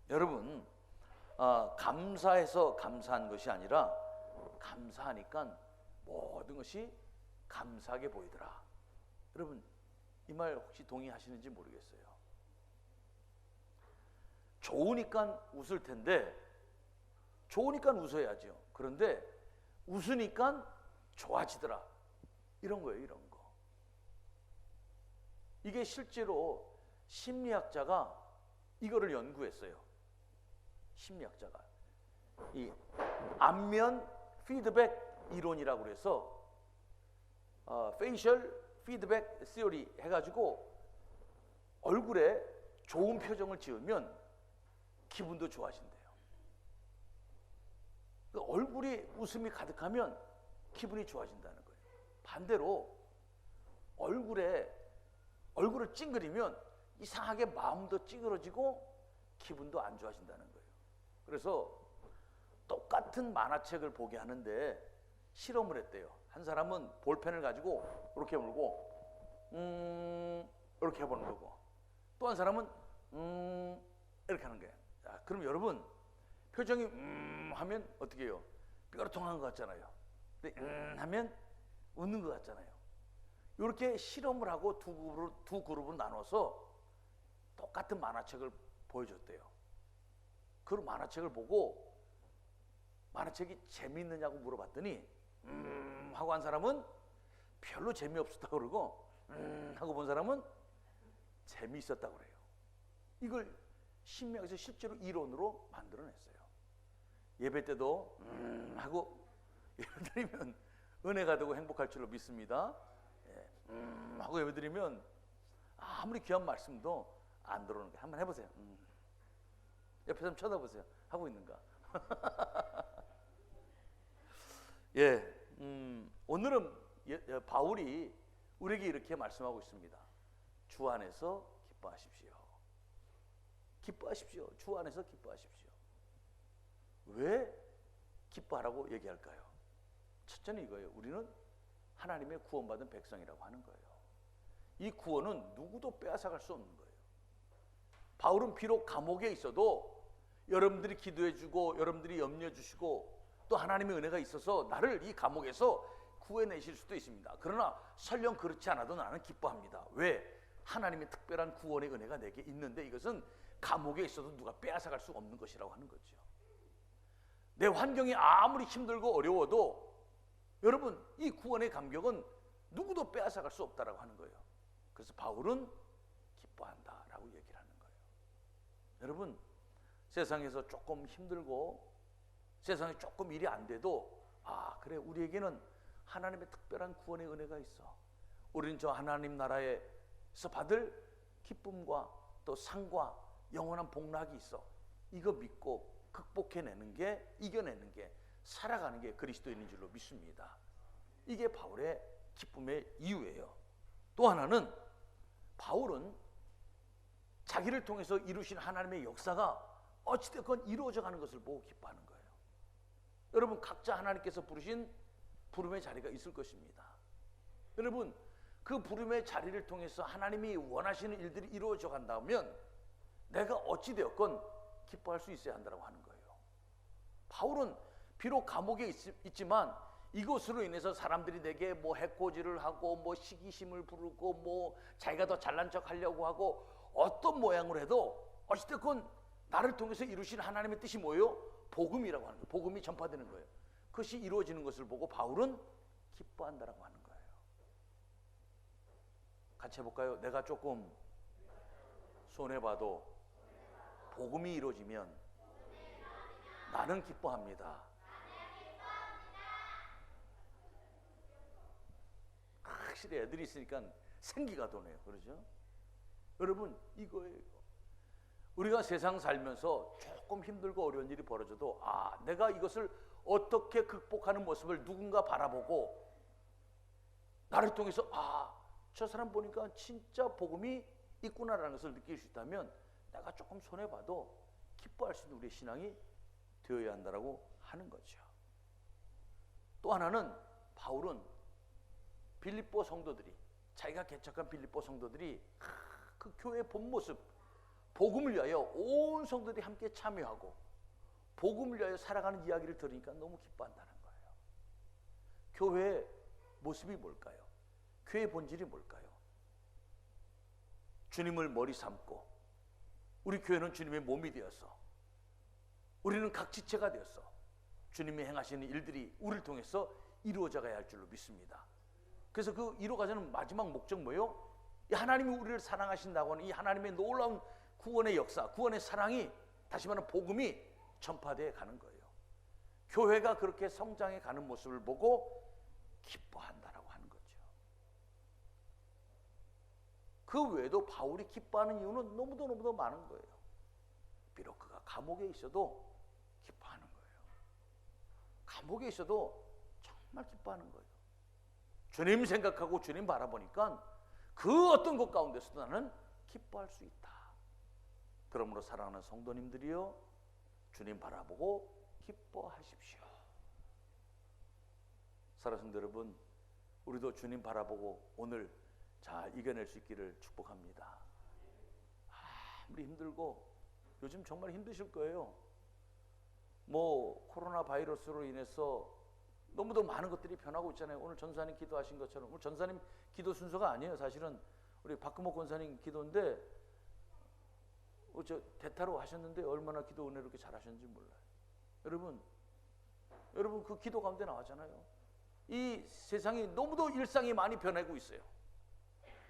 여러분, 감사해서 감사한 것이 아니라 감사하니까 모든 것이 감사하게 보이더라. 여러분, 이 말 혹시 동의하시는지 모르겠어요. 좋으니까 웃을 텐데, 좋으니까 웃어야죠. 그런데 웃으니까 좋아지더라. 이런 거예요, 이런 거. 이게 실제로 심리학자가 이거를 연구했어요. 심리학자가 이 안면 피드백 이론이라고 그래서 페이셜 피드백 시어리 해가지고 얼굴에 좋은 표정을 지으면 기분도 좋아진대요. 얼굴이 웃음이 가득하면 기분이 좋아진다는 거예요. 반대로 얼굴을 찡그리면 이상하게 마음도 찌그러지고 기분도 안 좋아진다는 거예요. 그래서 똑같은 만화책을 보게 하는데 실험을 했대요. 한 사람은 볼펜을 가지고 이렇게 물고 이렇게 해보는 거고, 또 한 사람은 이렇게 하는 거예요. 자, 그럼 여러분 표정이 하면 어떻게 해요? 뾰루통한 것 같잖아요. 근데 하면 웃는 것 같잖아요. 이렇게 실험을 하고 두 그룹으로 나눠서 똑같은 만화책을 보여줬대요. 그 만화책을 보고 만화책이 재미있느냐고 물어봤더니 하고 한 사람은 별로 재미없었다고 그러고 하고 본 사람은 재미있었다고 그래요. 이걸 심리학에서 실제로 이론으로 만들어냈어요. 예배 때도 하고 예배드리면 은혜가 되고 행복할 줄로 믿습니다. 하고 예배드리면 아무리 귀한 말씀도 안 들어오는 거예요. 한번 해보세요. 옆에 좀 쳐다보세요. 하고 있는가? 예, 오늘은 바울이 우리에게 이렇게 말씀하고 있습니다. 주 안에서 기뻐하십시오. 기뻐하십시오. 주 안에서 기뻐하십시오. 왜 기뻐하라고 얘기할까요? 첫째는 이거예요. 우리는 하나님의 구원받은 백성이라고 하는 거예요. 이 구원은 누구도 빼앗아갈 수 없는 거예요. 바울은 비록 감옥에 있어도 여러분들이 기도해주고 여러분들이 염려해주시고 또 하나님의 은혜가 있어서 나를 이 감옥에서 구해내실 수도 있습니다. 그러나 설령 그렇지 않아도 나는 기뻐합니다. 왜? 하나님의 특별한 구원의 은혜가 내게 있는데 이것은 감옥에 있어도 누가 빼앗아갈 수 없는 것이라고 하는 거죠. 내 환경이 아무리 힘들고 어려워도 여러분 이 구원의 감격은 누구도 빼앗아갈 수 없다라고 하는 거예요. 그래서 바울은 기뻐한다라고 얘기를 하는 거예요. 여러분 세상에서 조금 힘들고 세상에 조금 일이 안 돼도 그래 우리에게는 하나님의 특별한 구원의 은혜가 있어. 우리는 저 하나님 나라에서 받을 기쁨과 또 상과 영원한 복락이 있어. 이거 믿고 극복해내는 게, 이겨내는 게, 살아가는 게 그리스도인인 줄로 믿습니다. 이게 바울의 기쁨의 이유예요. 또 하나는 바울은 자기를 통해서 이루신 하나님의 역사가 어찌됐건 이루어져 가는 것을 보고 기뻐하는 거예요. 여러분 각자 하나님께서 부르신 부름의 자리가 있을 것입니다. 여러분 그 부름의 자리를 통해서 하나님이 원하시는 일들이 이루어져 간다면 내가 어찌되었건 기뻐할 수 있어야 한다고 하는 거예요. 바울은 비록 감옥에 있지만 이것으로 인해서 사람들이 내게 뭐 해코지를 하고 뭐 시기심을 부르고 뭐 자기가 더 잘난 척 하려고 하고 어떤 모양으로 해도 어찌됐건 나를 통해서 이루신 하나님의 뜻이 뭐예요? 복음이라고 하는 거예요. 복음이 전파되는 거예요. 그것이 이루어지는 것을 보고 바울은 기뻐한다라고 하는 거예요. 같이 해볼까요? 내가 조금 손해봐도 복음이 이루어지면 나는 기뻐합니다. 확실히 애들이 있으니까 생기가 도네요. 그러죠? 여러분 이거예요. 우리가 세상 살면서 조금 힘들고 어려운 일이 벌어져도 내가 이것을 어떻게 극복하는 모습을 누군가 바라보고 나를 통해서 저 사람 보니까 진짜 복음이 있구나라는 것을 느낄 수 있다면 내가 조금 손해봐도 기뻐할 수 있는 우리의 신앙이 되어야 한다라고 하는 거죠. 또 하나는 바울은 자기가 개척한 빌립보 성도들이 그 교회의 본 모습 복음을 위하여 온 성도들이 함께 참여하고 복음을 위하여 살아가는 이야기를 들으니까 너무 기뻐한다는 거예요. 교회의 모습이 뭘까요? 교회의 본질이 뭘까요? 주님을 머리 삼고 우리 교회는 주님의 몸이 되어서 우리는 각 지체가 되어서 주님이 행하시는 일들이 우리를 통해서 이루어져 가야 할 줄로 믿습니다. 그래서 그 이루어가자는 마지막 목적 뭐예요? 이 하나님이 우리를 사랑하신다고 하는 이 하나님의 놀라운 구원의 역사, 구원의 사랑이 다시 말하면 복음이 전파되어 가는 거예요. 교회가 그렇게 성장해 가는 모습을 보고 기뻐한다라고 하는 거죠. 그 외에도 바울이 기뻐하는 이유는 너무도 많은 거예요. 비록 그가 감옥에 있어도 기뻐하는 거예요. 감옥에 있어도 정말 기뻐하는 거예요. 주님 생각하고 주님 바라보니까 그 어떤 것 가운데서도 나는 기뻐할 수 있다. 그러므로 사랑하는 성도님들이여, 주님 바라보고 기뻐하십시오. 사랑하는 성도 여러분, 우리도 주님 바라보고 오늘 잘 이겨낼 수 있기를 축복합니다. 아무리 힘들고 요즘 정말 힘드실 거예요. 뭐 코로나 바이러스로 인해서 너무도 많은 것들이 변하고 있잖아요. 오늘 전사님 기도하신 것처럼, 오늘 전사님 기도 순서가 아니에요. 사실은 우리 박금옥 권사님 기도인데 저 대타로 하셨는데 얼마나 기도 은혜로 이렇게 잘하셨는지 몰라요. 여러분 그 기도 가운데 나왔잖아요. 이 세상이 너무도 일상이 많이 변하고 있어요.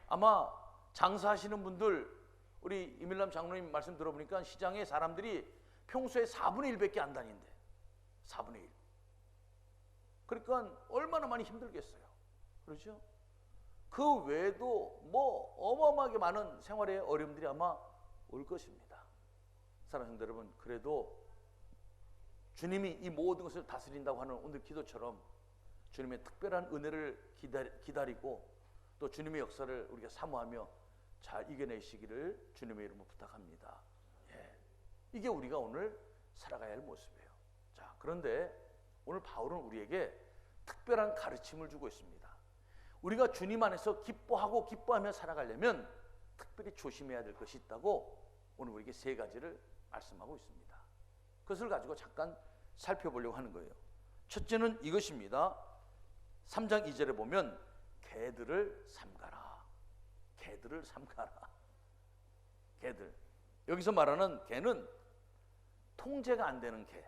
아마 장사하시는 분들, 우리 이밀람 장로님 말씀 들어보니까 시장에 사람들이 평소에 4분의 1밖에 안 다닌대. 4분의 1. 그러니까 얼마나 많이 힘들겠어요. 그렇죠? 그 외에도 뭐 어마어마하게 많은 생활의 어려움들이 아마 올 것입니다. 사랑하는 성도 여러분, 그래도 주님이 이 모든 것을 다스린다고 하는 오늘 기도처럼 주님의 특별한 은혜를 기다리고 또 주님의 역사를 우리가 사모하며 잘 이겨내시기를 주님의 이름으로 부탁합니다. 예. 이게 우리가 오늘 살아가야 할 모습이에요. 자, 그런데 오늘 바울은 우리에게 특별한 가르침을 주고 있습니다. 우리가 주님 안에서 기뻐하고 기뻐하며 살아가려면 특별히 조심해야 될 것이 있다고 오늘 우리에게 3가지를 말씀하고 있습니다. 그것을 가지고 잠깐 살펴보려고 하는 거예요. 첫째는 이것입니다. 3장 2절에 보면 개들을 삼가라. 개들을 삼가라. 개들. 여기서 말하는 개는 통제가 안 되는 개.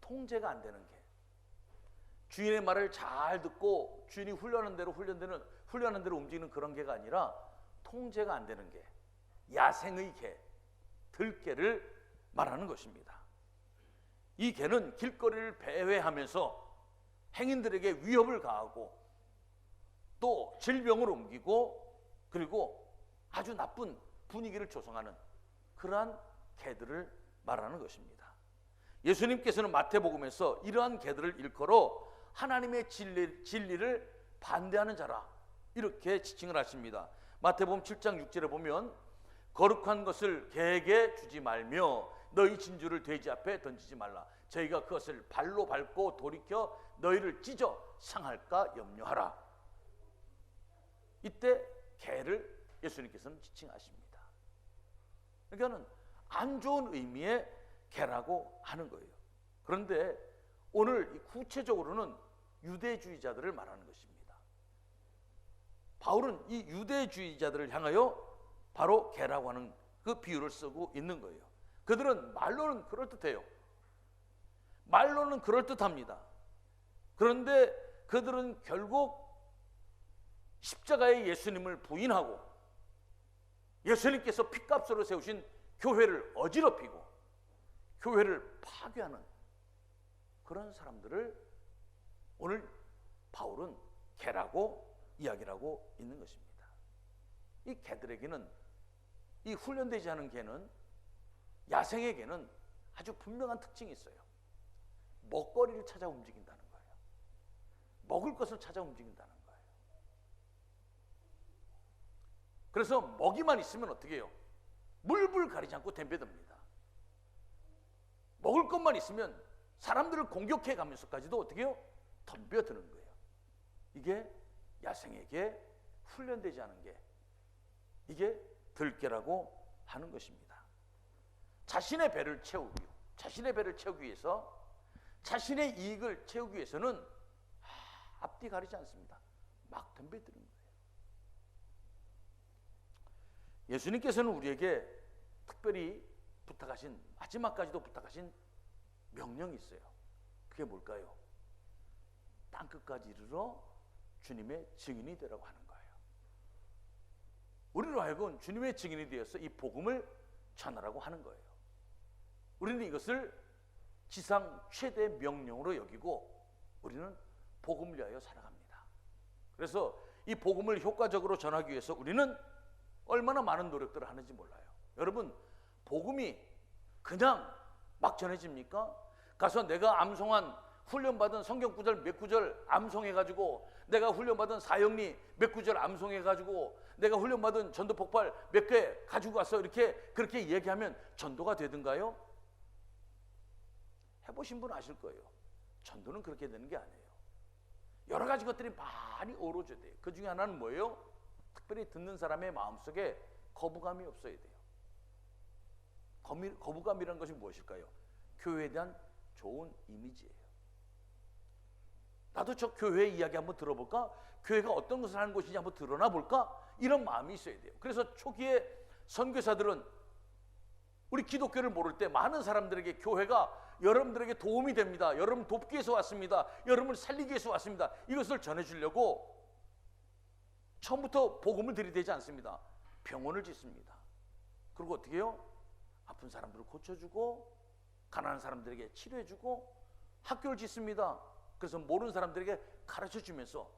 통제가 안 되는 개. 주인의 말을 잘 듣고 주인이 훈련하는 대로 움직이는 그런 개가 아니라 통제가 안 되는 개, 야생의 개, 들개를 말하는 것입니다. 이 개는 길거리를 배회하면서 행인들에게 위협을 가하고 또 질병을 옮기고 그리고 아주 나쁜 분위기를 조성하는 그러한 개들을 말하는 것입니다. 예수님께서는 마태복음에서 이러한 개들을 일컬어 하나님의 진리를 반대하는 자라 이렇게 지칭을 하십니다. 마태복음 7장 6절에 보면 거룩한 것을 개에게 주지 말며 너희 진주를 돼지 앞에 던지지 말라. 저희가 그것을 발로 밟고 돌이켜 너희를 찢어 상할까 염려하라. 이때 개를 예수님께서는 지칭하십니다. 그러니까는 안 좋은 의미의 개라고 하는 거예요. 그런데 오늘 구체적으로는 유대주의자들을 말하는 것입니다. 바울은 이 유대주의자들을 향하여 바로 개라고 하는 그 비유를 쓰고 있는 거예요. 그들은 말로는 그럴듯해요. 말로는 그럴듯합니다. 그런데 그들은 결국 십자가의 예수님을 부인하고 예수님께서 핏값으로 세우신 교회를 어지럽히고 교회를 파괴하는 그런 사람들을 오늘 바울은 개라고 이야기를 하고 있는 것입니다. 이 개들에게는, 이 훈련되지 않은 개는, 야생의 개는 아주 분명한 특징이 있어요. 먹거리를 찾아 움직인다는 거예요. 먹을 것을 찾아 움직인다는 거예요. 그래서 먹이만 있으면 어떻게 해요? 물불 가리지 않고 덤벼듭니다. 먹을 것만 있으면 사람들을 공격해 가면서까지도 어떻게 해요? 덤벼드는 거예요. 이게 야생에게 훈련되지 않은 게, 이게 들개라고 하는 것입니다. 자신의 배를 채우기 위해서, 자신의 이익을 채우기 위해서는 앞뒤 가리지 않습니다. 막 덤벼드는 거예요. 예수님께서는 우리에게 특별히 부탁하신, 마지막까지도 부탁하신 명령이 있어요. 그게 뭘까요? 땅끝까지 이르러 주님의 증인이 되라고 하는 거예요. 우리로 하여금 주님의 증인이 되어서 이 복음을 전하라고 하는 거예요. 우리는 이것을 지상 최대 명령으로 여기고 우리는 복음을 위하여 살아갑니다. 그래서 이 복음을 효과적으로 전하기 위해서 우리는 얼마나 많은 노력들을 하는지 몰라요. 여러분, 복음이 그냥 막 전해집니까? 가서 내가 암송한 훈련받은 성경 구절 몇 구절 암송해가지고, 내가 훈련받은 사형리 몇 구절 암송해가지고, 내가 훈련받은 전도 폭발 몇 개 가지고 가서 이렇게 그렇게 얘기하면 전도가 되든가요? 해보신 분 아실 거예요. 전도는 그렇게 되는 게 아니에요. 여러 가지 것들이 많이 어우러져야 돼요. 그 중에 하나는 뭐예요? 특별히 듣는 사람의 마음속에 거부감이 없어야 돼요. 거부감이라는 것이 무엇일까요? 교회에 대한 좋은 이미지예요. 나도 저 교회 이야기 한번 들어볼까? 교회가 어떤 것을 하는 곳인지 한번 드러나 볼까? 이런 마음이 있어야 돼요. 그래서 초기에 선교사들은 우리 기독교를 모를 때 많은 사람들에게 교회가 여러분들에게 도움이 됩니다, 여러분 돕기 위해서 왔습니다, 여러분을 살리기 위해서 왔습니다, 이것을 전해주려고 처음부터 복음을 들이대지 않습니다. 병원을 짓습니다. 그리고 어떻게 해요? 아픈 사람들을 고쳐주고, 가난한 사람들에게 치료해주고, 학교를 짓습니다. 그래서 모르는 사람들에게 가르쳐주면서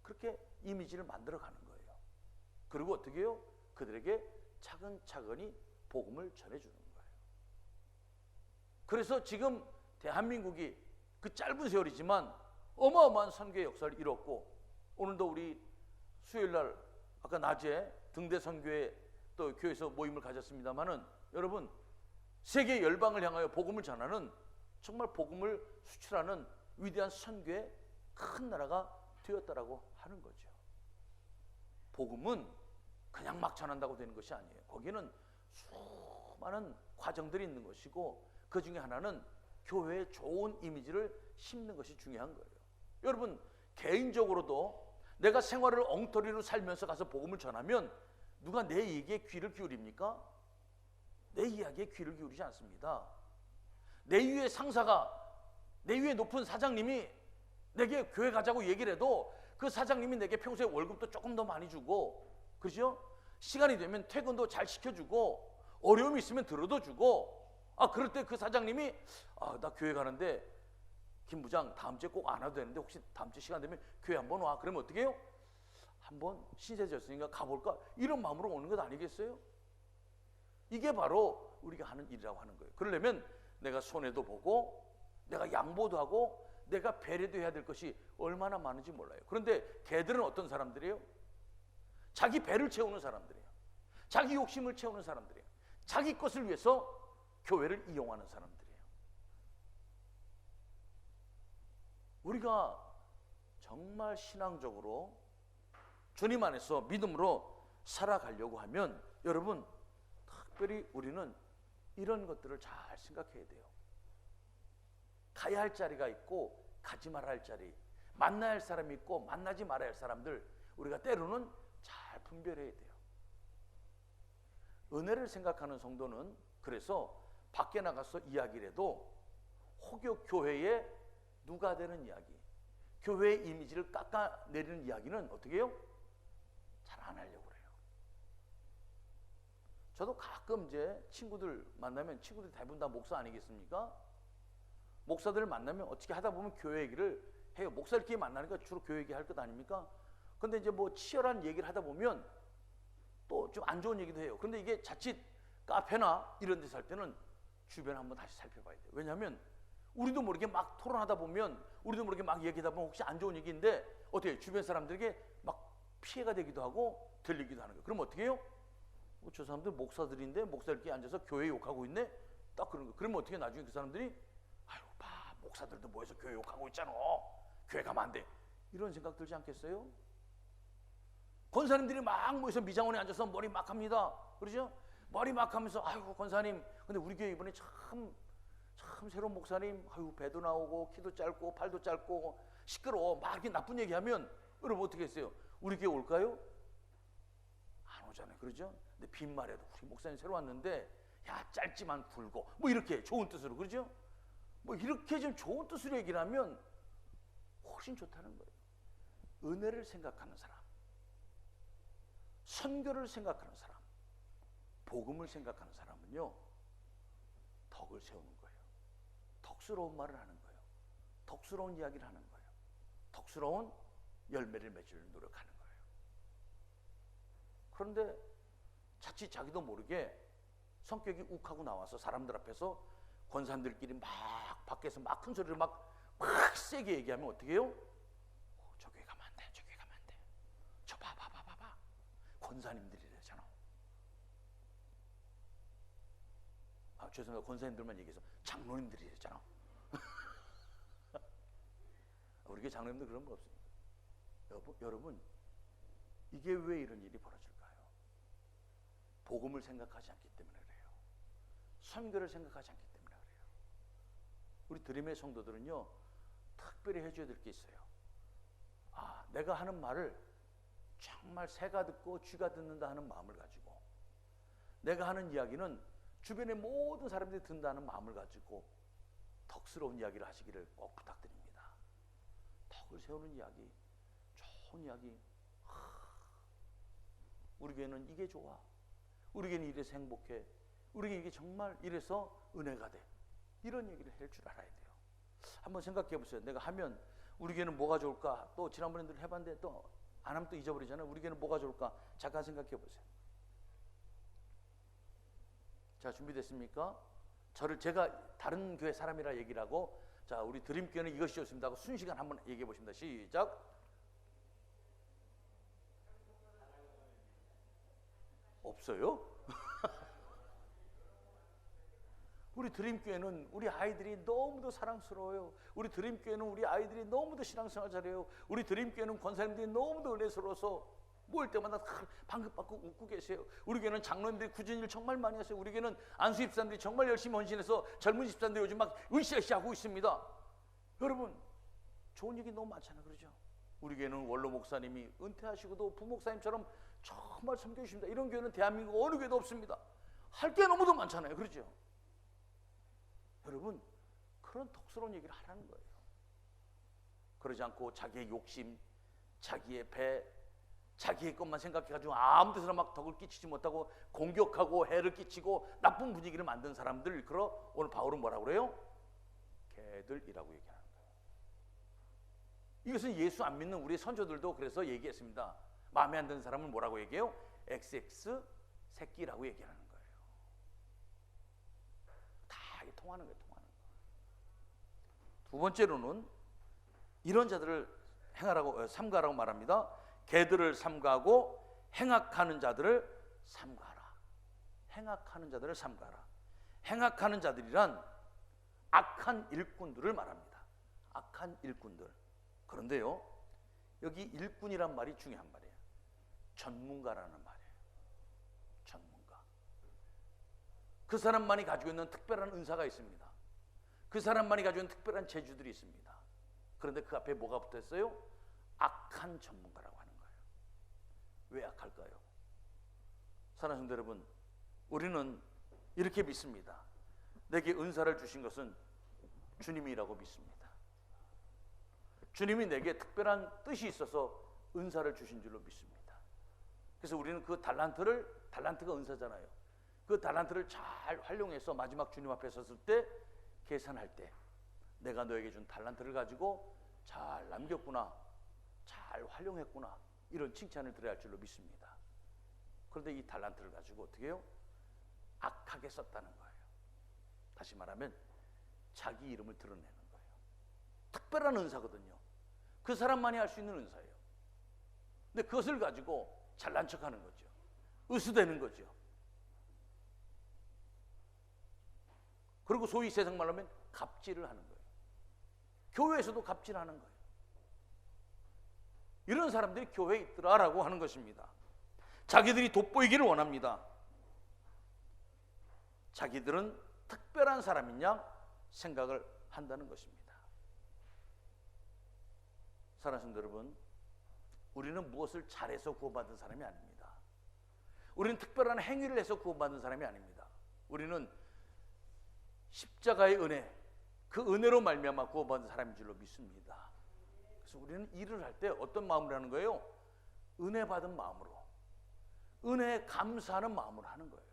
그렇게 이미지를 만들어가는 거예요. 그리고 어떻게 해요? 그들에게 차근차근히 복음을 전해주는 거예요. 그래서 지금 대한민국이 그 짧은 세월이지만 어마어마한 선교의 역사를 이뤘고, 오늘도 우리 수요일날 아까 낮에 등대 선교회 또 교회에서 모임을 가졌습니다마는, 여러분, 세계 열방을 향하여 복음을 전하는, 정말 복음을 수출하는 위대한 선교의 큰 나라가 되었다라고 하는 거죠. 복음은 그냥 막 전한다고 되는 것이 아니에요. 거기는 수많은 과정들이 있는 것이고, 그 중에 하나는 교회의 좋은 이미지를 심는 것이 중요한 거예요. 여러분, 개인적으로도 내가 생활을 엉터리로 살면서 가서 복음을 전하면 누가 내 얘기에 귀를 기울입니까? 내 이야기에 귀를 기울이지 않습니다. 내 위에 상사가, 내 위에 높은 사장님이 내게 교회 가자고 얘기를 해도 그 사장님이 내게 평소에 월급도 조금 더 많이 주고, 그렇죠? 시간이 되면 퇴근도 잘 시켜주고, 어려움이 있으면 들어도 주고, 그럴 때 그 사장님이 나 교회 가는데 김 부장 다음 주에 꼭 안 와도 되는데 혹시 다음 주 시간 되면 교회 한번 와. 그러면 어떻게 해요? 한번 신세 졌으니까 가볼까? 이런 마음으로 오는 것 아니겠어요? 이게 바로 우리가 하는 일이라고 하는 거예요. 그러려면 내가 손해도 보고, 내가 양보도 하고, 내가 배려도 해야 될 것이 얼마나 많은지 몰라요. 그런데 걔들은 어떤 사람들이에요? 자기 배를 채우는 사람들이에요. 자기 욕심을 채우는 사람들이에요. 자기 것을 위해서 교회를 이용하는 사람들이에요. 우리가 정말 신앙적으로 주님 안에서 믿음으로 살아가려고 하면, 여러분, 특별히 우리는 이런 것들을 잘 생각해야 돼요. 가야 할 자리가 있고 가지 말아야 할 자리, 만나야 할 사람이 있고 만나지 말아야 할 사람들, 우리가 때로는 잘 분별해야 돼요. 은혜를 생각하는 성도는 그래서 밖에 나가서 이야기를 해도 혹여 교회에 누가 되는 이야기, 교회의 이미지를 깎아내리는 이야기는 어떻게 해요? 잘 안 하려고 그래요. 저도 가끔 이제 친구들 만나면, 친구들이 대부분 다 목사 아니겠습니까? 목사들을 만나면 어떻게 하다 보면 교회 얘기를 해요. 목사들끼리 만나니까 주로 교회 얘기 할 것 아닙니까? 근데 이제 뭐 치열한 얘기를 하다 보면 또 좀 안 좋은 얘기도 해요. 그런데 이게 자칫 카페나 이런 데서 할 때는 주변을 한번 다시 살펴봐야 돼요. 왜냐하면 우리도 모르게 막 토론하다 보면, 우리도 모르게 막 얘기하다 보면 혹시 안 좋은 얘기인데 어떻게 주변 사람들에게 막 피해가 되기도 하고 들리기도 하는 거예요. 그럼 어떻게 해요? 저 사람들 목사들인데 목사들끼리 앉아서 교회 욕하고 있네? 딱 그런 거예요. 그러면 어떻게 나중에 그 사람들이 아유, 봐, 목사들도 모여서 교회 욕하고 있잖아. 교회 가면 안 돼. 이런 생각 들지 않겠어요? 권사님들이 막 모여서 미장원에 앉아서 머리 막 합니다. 그러죠? 머리 막 하면서 아이고 권사님, 근데 우리 교회 이번에 참 새로운 목사님, 아유 배도 나오고 키도 짧고 팔도 짧고 시끄러워 막 이렇게 나쁜 얘기하면 여러분 어떻게 했어요? 우리 교회 올까요? 안 오잖아요. 그러죠? 근데 빈말에도 우리 목사님 새로 왔는데 야 짧지만 굵고 뭐 이렇게 좋은 뜻으로, 그러죠? 뭐 이렇게 좀 좋은 뜻으로 얘기를 하면 훨씬 좋다는 거예요. 은혜를 생각하는 사람, 선교를 생각하는 사람, 복음을 생각하는 사람은요 덕을 세우는 거예요. 덕스러운 말을 하는 거예요. 덕스러운 이야기를 하는 거예요. 덕스러운 열매를 맺을 노력하는 거예요. 그런데 자칫 자기도 모르게 성격이 욱하고 나와서 사람들 앞에서 권사님들끼리 막 밖에서 막 큰 소리를 막 세게 얘기하면 어떻게 해요? 저 교회 가면 안 돼, 저 교회 가면 안 돼, 저 봐봐 권사님들이래잖아. 아 죄송합니다, 권사님들만 얘기해서 장로님들이래잖아. 우리 교회 장로님들 그런 거 없습니다. 여러분 이게 왜 이런 일이 벌어질까요? 복음을 생각하지 않기 때문에 그래요. 선교를 생각하지 않기 때문에 그래요. 우리 드림의 성도들은요 특별히 해줘야 될 게 있어요. 아, 내가 하는 말을 정말 새가 듣고 쥐가 듣는다 하는 마음을 가지고, 내가 하는 이야기는 주변의 모든 사람들이 듣는다는 마음을 가지고 덕스러운 이야기를 하시기를 꼭 부탁드립니다. 덕을 세우는 이야기, 좋은 이야기. 우리 교회는 이게 좋아, 우리 교회는 이래서 행복해, 우리 교회는 이게 정말 이래서 은혜가 돼, 이런 얘기를 할 줄 알아야 돼요. 한번 생각해 보세요. 내가 하면 우리 교회는 뭐가 좋을까? 또 지난번에 늘 해봤는데 또 안 하면 또 잊어버리잖아요. 우리 교회는 뭐가 좋을까? 잠깐 생각해 보세요. 자, 준비됐습니까? 제가 다른 교회 사람이라 얘기를 하고, 자, 우리 드림교회는 이것이 좋습니다 하고 순시간 한번 얘기해 보십니다. 시작. 없어요? 우리 드림교회는 우리 아이들이 너무도 사랑스러워요. 우리 드림교회는 우리 아이들이 너무도 신앙생활 잘해요. 우리 드림교회는 권사님들이 너무도 은혜스러워서 모일 때마다 방긋방긋 웃고 계세요. 우리 교회는 장로님들이 굳은 일 정말 많이 하세요. 우리 교회는 안수 집사님들이 정말 열심히 헌신해서 젊은 집사님들이 요즘 막 으쌰으쌰 하고 있습니다. 여러분 좋은 얘기 너무 많잖아요. 그러죠? 우리 교회는 원로 목사님이 은퇴하시고도 부목사님처럼 정말 섬겨주십니다. 이런 교회는 대한민국 어느 교회도 없습니다. 할 게 너무도 많잖아요. 그렇죠? 여러분 그런 덕스러운 얘기를 하라는 거예요. 그러지 않고 자기의 욕심, 자기의 배, 자기의 것만 생각해가지고 아무 데서나 막 덕을 끼치지 못하고 공격하고 해를 끼치고 나쁜 분위기를 만든 사람들 일컬어 오늘 바울은 뭐라고 그래요? 개들이라고 얘기하는 거예요. 이것은 예수 안 믿는 우리 선조들도 그래서 얘기했습니다. 마음에 안 드는 사람은 뭐라고 얘기해요? XX 새끼라고 얘기하는 거예요. 다 통하는 거예요. 통하는 거. 두 번째로는 이런 자들을 삼가라고 말합니다. 개들을 삼가하고 행악하는 자들을 삼가하라. 행악하는 자들을 삼가하라. 행악하는 자들이란 악한 일꾼들을 말합니다. 악한 일꾼들. 그런데요 여기 일꾼이란 말이 중요한 말이에요. 전문가라는 말이에요. 전문가. 그 사람만이 가지고 있는 특별한 은사가 있습니다. 그 사람만이 가지고 있는 특별한 재주들이 있습니다. 그런데 그 앞에 뭐가 붙어있어요? 악한 전문가라고 하는 거예요. 왜 악할까요? 사랑하는 성도 여러분, 우리는 이렇게 믿습니다. 내게 은사를 주신 것은 주님이라고 믿습니다. 주님이 내게 특별한 뜻이 있어서 은사를 주신 줄로 믿습니다. 그래서 우리는 그 달란트가 은사잖아요. 그 달란트를 잘 활용해서 마지막 주님 앞에 섰을 때 계산할 때 내가 너에게 준 달란트를 가지고 잘 남겼구나, 잘 활용했구나, 이런 칭찬을 드려야 할 줄로 믿습니다. 그런데 이 달란트를 가지고 어떻게 해요? 악하게 썼다는 거예요. 다시 말하면 자기 이름을 드러내는 거예요. 특별한 은사거든요. 그 사람만이 할 수 있는 은사예요. 근데 그것을 가지고 잘난 척하는 거죠. 으스대는 거죠. 그리고 소위 세상 말로 하면 갑질을 하는 거예요. 교회에서도 갑질하는 거예요. 이런 사람들이 교회에 있더라라고 하는 것입니다. 자기들이 돋보이기를 원합니다. 자기들은 특별한 사람인 양 생각을 한다는 것입니다. 사랑하는 성도 여러분, 우리는 무엇을 잘해서 구원받은 사람이 아닙니다. 우리는 특별한 행위를 해서 구원받은 사람이 아닙니다. 우리는 십자가의 은혜, 그 은혜로 말미암아 구원받은 사람인 줄로 믿습니다. 그래서 우리는 일을 할 때 어떤 마음으로 하는 거예요? 은혜 받은 마음으로, 은혜에 감사하는 마음으로 하는 거예요.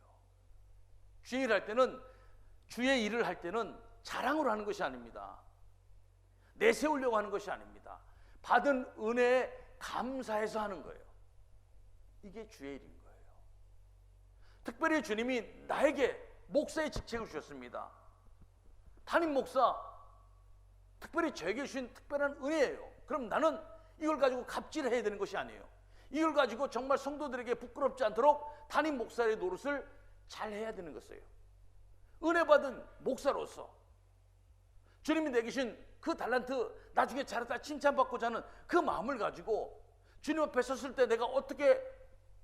주의 일을 할 때는, 주의 일을 할 때는 자랑으로 하는 것이 아닙니다. 내세우려고 하는 것이 아닙니다. 받은 은혜에 감사해서 하는 거예요. 이게 주의 일인 거예요. 특별히 주님이 나에게 목사의 직책을 주셨습니다. 담임 목사, 특별히 저에게 주신 특별한 은혜예요. 그럼 나는 이걸 가지고 갑질해야 되는 것이 아니에요. 이걸 가지고 정말 성도들에게 부끄럽지 않도록 담임 목사의 노릇을 잘 해야 되는 것이에요. 은혜 받은 목사로서 주님이 내게 주신 그 달란트 나중에 잘했다 칭찬받고자 하는 그 마음을 가지고 주님 앞에 섰을 때 내가 어떻게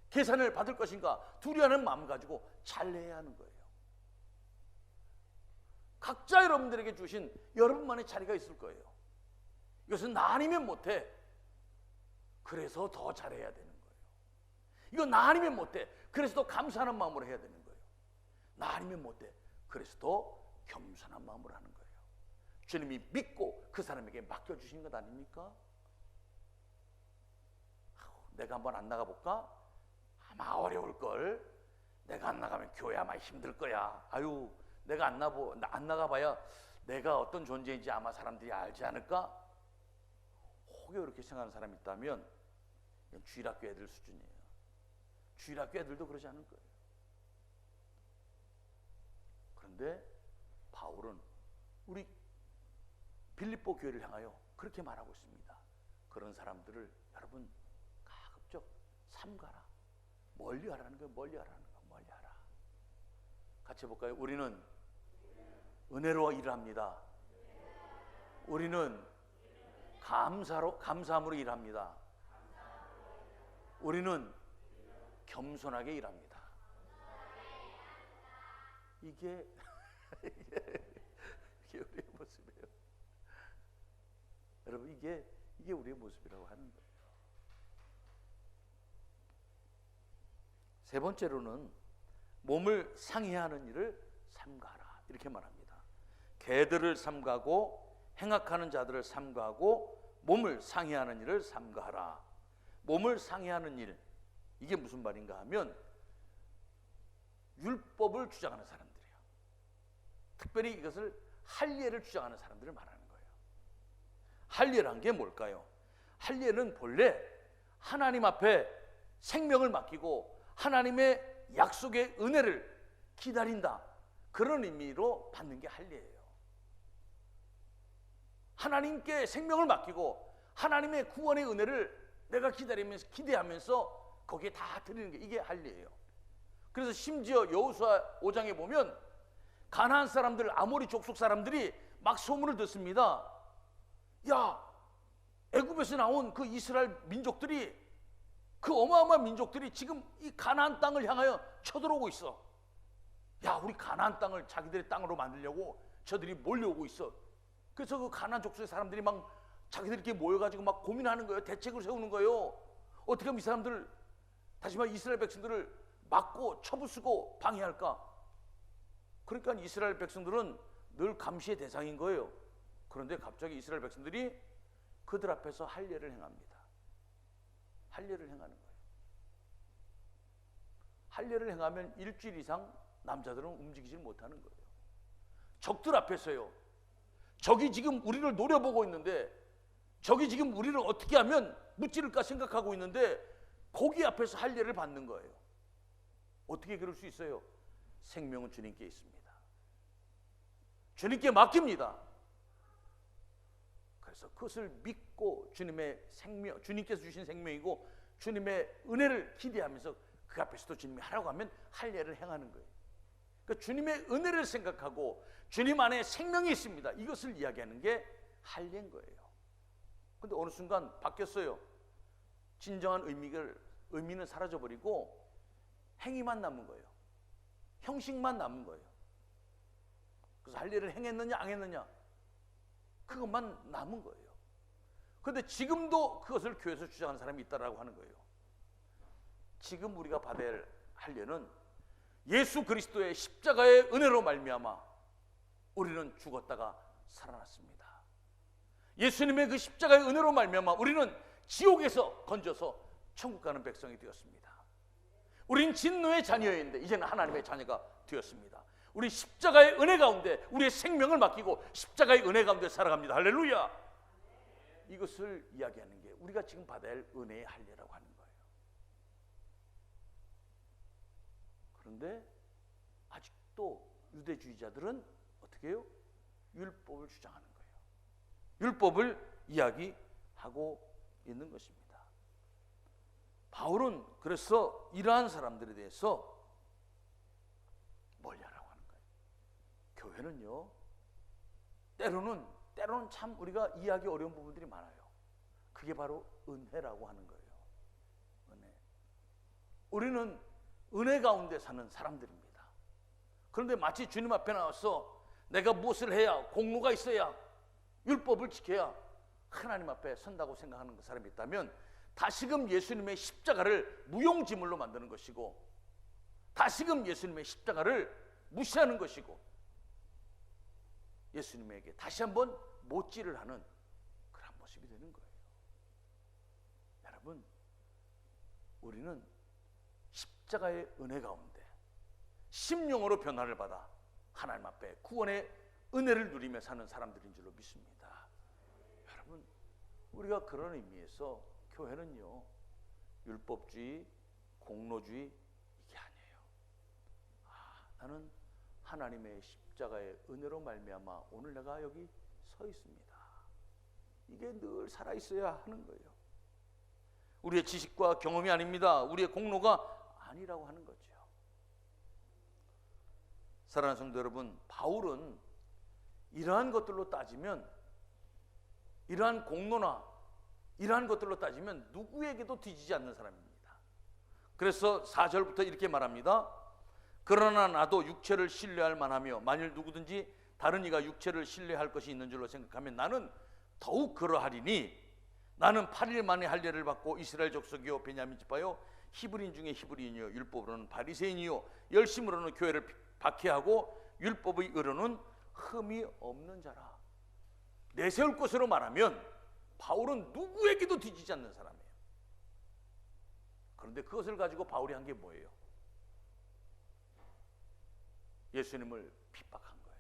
계산을 받을 것인가 두려워하는 마음을 가지고 잘해야 하는 거예요. 각자 여러분들에게 주신 여러분만의 자리가 있을 거예요. 이것은 나 아니면 못해. 그래서 더 잘해야 되는 거예요. 이건 나 아니면 못해. 그래서 더 감사하는 마음으로 해야 되는 거예요. 나 아니면 못해. 그래서 더 겸손한 마음으로 하는 거예요. 주님이 믿고 그 사람에게 맡겨주신 것 아닙니까? 내가 한번 안 나가볼까? 아마 어려울걸. 내가 안 나가면 교회 아마 힘들 거야. 아유, 내가 안 나가봐야 내가 어떤 존재인지 아마 사람들이 알지 않을까? 혹여 이렇게 생각하는 사람이 있다면 주일학교 애들 수준이에요. 주일학교 애들도 그러지 않을 거예요. 그런데 바울은 우리 빌립보 교회를 향하여 그렇게 말하고 있습니다. 그런 사람들을 여러분 가급적 삼가라. 멀리 하라는 거예요. 멀리 하라는 거예요. 멀리 하라. 같이 해볼까요? 우리는 은혜로 일합니다. 우리는 감사함으로 일합니다. 우리는 겸손하게 일합니다. 이게 우리의 모습이에요. 여러분, 이게 우리의 모습이라고 하는 거예요. 세 번째로는 몸을 상해하는 일을 삼가하라 이렇게 말합니다. 개들을 삼가하고 행악하는 자들을 삼가하고 몸을 상해하는 일을 삼가하라. 몸을 상해하는 일, 이게 무슨 말인가 하면 율법을 주장하는 사람들이에요. 특별히 이것을 할례를 주장하는 사람들을 말하는 거예요. 할례란 게 뭘까요? 할례는 본래 하나님 앞에 생명을 맡기고 하나님의 약속의 은혜를 기다린다, 그런 의미로 받는 게 할례예요. 하나님께 생명을 맡기고 하나님의 구원의 은혜를 내가 기대하면서 거기에 다 드리는 게 이게 할례예요. 그래서 심지어 여호수아 5장에 보면 가나안 사람들, 아모리 족속 사람들이 막 소문을 듣습니다. 야, 애굽에서 나온 그 이스라엘 민족들이, 그 어마어마한 민족들이 지금 이 가나안 땅을 향하여 쳐들어오고 있어. 야, 우리 가나안 땅을 자기들의 땅으로 만들려고 저들이 몰려오고 있어. 그래서 그 가나안 족속의 사람들이 막 자기들끼리 모여가지고 막 고민하는 거예요. 대책을 세우는 거예요. 어떻게 하면 이 사람들, 다시 말해 이스라엘 백성들을 막고 쳐부수고 방해할까? 그러니까 이스라엘 백성들은 늘 감시의 대상인 거예요. 그런데 갑자기 이스라엘 백성들이 그들 앞에서 할례를 행합니다. 할례를 행하는 거예요. 할례를 행하면 일주일 이상 남자들은 움직이지 못하는 거예요. 적들 앞에서요. 적이 지금 우리를 노려보고 있는데, 적이 지금 우리를 어떻게 하면 무찌를까 생각하고 있는데, 거기 앞에서 할례를 받는 거예요. 어떻게 그럴 수 있어요? 생명은 주님께 있습니다. 주님께 맡깁니다. 그래서 그것을 믿고 주님의 생명, 주님께서 주신 생명이고 주님의 은혜를 기대하면서 그 앞에서도 주님이 하라고 하면 할례를 행하는 거예요. 그러니까 주님의 은혜를 생각하고 주님 안에 생명이 있습니다, 이것을 이야기하는 게 할례인 거예요. 그런데 어느 순간 바뀌었어요. 진정한 의미는 사라져버리고 행위만 남은 거예요. 형식만 남은 거예요. 그래서 할 일을 행했느냐 안 했느냐 그것만 남은 거예요. 그런데 지금도 그것을 교회에서 주장하는 사람이 있다라고 하는 거예요. 지금 우리가 받아야 할 일은 예수 그리스도의 십자가의 은혜로 말미암아 우리는 죽었다가 살아났습니다. 예수님의 그 십자가의 은혜로 말미암아 우리는 지옥에서 건져서 천국 가는 백성이 되었습니다. 우린 진노의 자녀였는데 이제는 하나님의 자녀가 되었습니다. 우리 십자가의 은혜 가운데 우리의 생명을 맡기고 십자가의 은혜 가운데 살아갑니다. 할렐루야. 이것을 이야기하는 게 우리가 지금 받아야 할 은혜의 할례라고 하는 거예요. 그런데 아직도 유대주의자들은 어떻게 해요? 율법을 주장하는 거예요. 율법을 이야기하고 있는 것입니다. 바울은 그래서 이러한 사람들에 대해서 뭘 하라고 하는 거예요? 교회는요, 때로는 참 우리가 이해하기 어려운 부분들이 많아요. 그게 바로 은혜라고 하는 거예요. 은혜. 우리는 은혜 가운데 사는 사람들입니다. 그런데 마치 주님 앞에 나와서 내가 무엇을 해야, 공로가 있어야, 율법을 지켜야 하나님 앞에 선다고 생각하는 사람이 있다면 다시금 예수님의 십자가를 무용지물로 만드는 것이고, 다시금 예수님의 십자가를 무시하는 것이고, 예수님에게 다시 한번 못질을 하는 그런 모습이 되는 거예요. 여러분, 우리는 십자가의 은혜 가운데 심령으로 변화를 받아 하나님 앞에 구원의 은혜를 누리며 사는 사람들인 줄로 믿습니다. 여러분, 우리가 그런 의미에서 교회는요, 율법주의, 공로주의 이게 아니에요. 나는 하나님의 십자가의 은혜로 말미암아 오늘 내가 여기 서 있습니다. 이게 늘 살아 있어야 하는 거예요. 우리의 지식과 경험이 아닙니다. 우리의 공로가 아니라고 하는 거죠. 사랑하는 성도 여러분, 바울은 이러한 것들로 따지면, 이러한 공로나 이러한 것들로 따지면 누구에게도 뒤지지 않는 사람입니다. 그래서 4절부터 이렇게 말합니다. 그러나 나도 육체를 신뢰할 만하며 만일 누구든지 다른 이가 육체를 신뢰할 것이 있는 줄로 생각하면 나는 더욱 그러하리니 나는 8일 만에 할례를 받고 이스라엘 족속이요 베냐민 지파요 히브리인 중에 히브리인이요 율법으로는 바리새인이요 열심으로는 교회를 박해하고 율법의 의로는 흠이 없는 자라. 내세울 것으로 말하면 바울은 누구에게도 뒤지지 않는 사람이에요. 그런데 그것을 가지고 바울이 한 게 뭐예요? 예수님을 핍박한 거예요.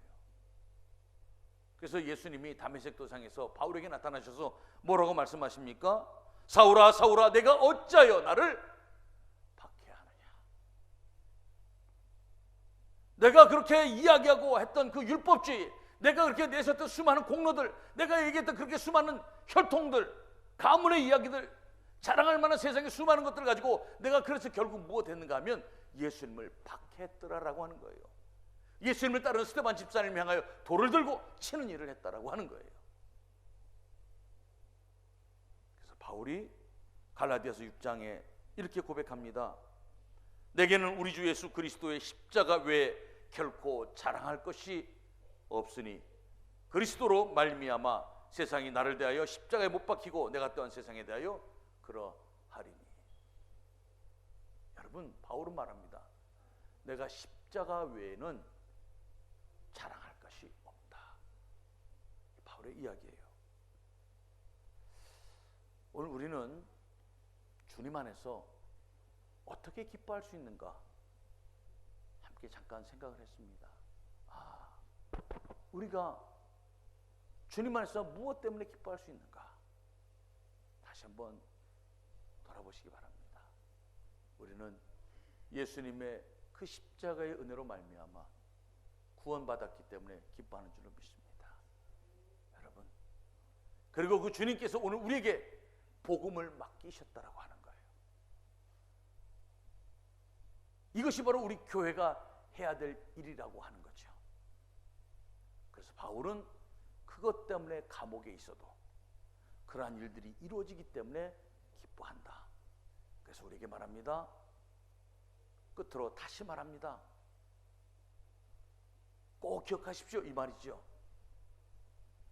그래서 예수님이 다메섹 도상에서 바울에게 나타나셔서 뭐라고 말씀하십니까? 사울아 사울아 내가 어찌하여 나를 박해하느냐. 내가 그렇게 이야기하고 했던 그 율법주의, 내가 그렇게 내세웠던 수많은 공로들, 내가 얘기했던 그렇게 수많은 혈통들, 가문의 이야기들, 자랑할 만한 세상의 수많은 것들을 가지고 내가 그래서 결국 무엇 했는가 하면 예수님을 박해했더라라고 하는 거예요. 예수님을 따르는 스데반 집사님을 향하여 돌을 들고 치는 일을 했다라고 하는 거예요. 그래서 바울이 갈라디아서 6장에 이렇게 고백합니다. 내게는 우리 주 예수 그리스도의 십자가 외에 결코 자랑할 것이 없으니 그리스도로 말미암아 세상이 나를 대하여 십자가에 못 박히고 내가 또한 세상에 대하여 그러하리니. 여러분, 바울은 말합니다. 내가 십자가 외에는 자랑할 것이 없다. 바울의 이야기예요. 오늘 우리는 주님 안에서 어떻게 기뻐할 수 있는가 함께 잠깐 생각을 했습니다. 우리가 주님 안에서 무엇 때문에 기뻐할 수 있는가 다시 한번 돌아보시기 바랍니다. 우리는 예수님의 그 십자가의 은혜로 말미암아 구원받았기 때문에 기뻐하는 줄로 믿습니다. 여러분, 그리고 그 주님께서 오늘 우리에게 복음을 맡기셨다라고 하는 거예요. 이것이 바로 우리 교회가 해야 될 일이라고 하는 거죠. 그래서 바울은 그것 때문에 감옥에 있어도 그러한 일들이 이루어지기 때문에 기뻐한다. 그래서 우리에게 말합니다. 끝으로 다시 말합니다. 꼭 꼭 기억하십시오 이 말이죠.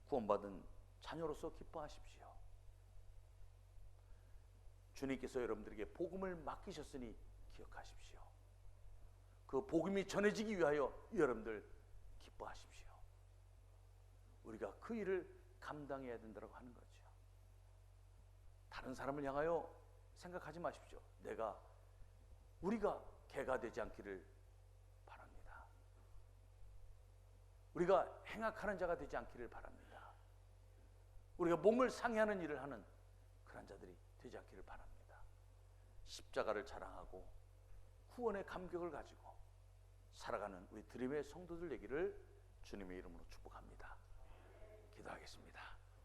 구원받은 자녀로서 기뻐하십시오. 주님께서 여러분들에게 복음을 맡기셨으니 기억하십시오. 그 복음이 전해지기 위하여 여러분들 기뻐하십시오. 우리가 그 일을 감당해야 된다고 하는 거죠. 다른 사람을 향하여 생각하지 마십시오. 우리가 개가 되지 않기를 바랍니다. 우리가 행악하는 자가 되지 않기를 바랍니다. 우리가 몸을 상해하는 일을 하는 그런 자들이 되지 않기를 바랍니다. 십자가를 자랑하고 구원의 감격을 가지고 살아가는 우리 드림의 성도들 되기를 주님의 이름으로 축복합니다. 기도하겠습니다.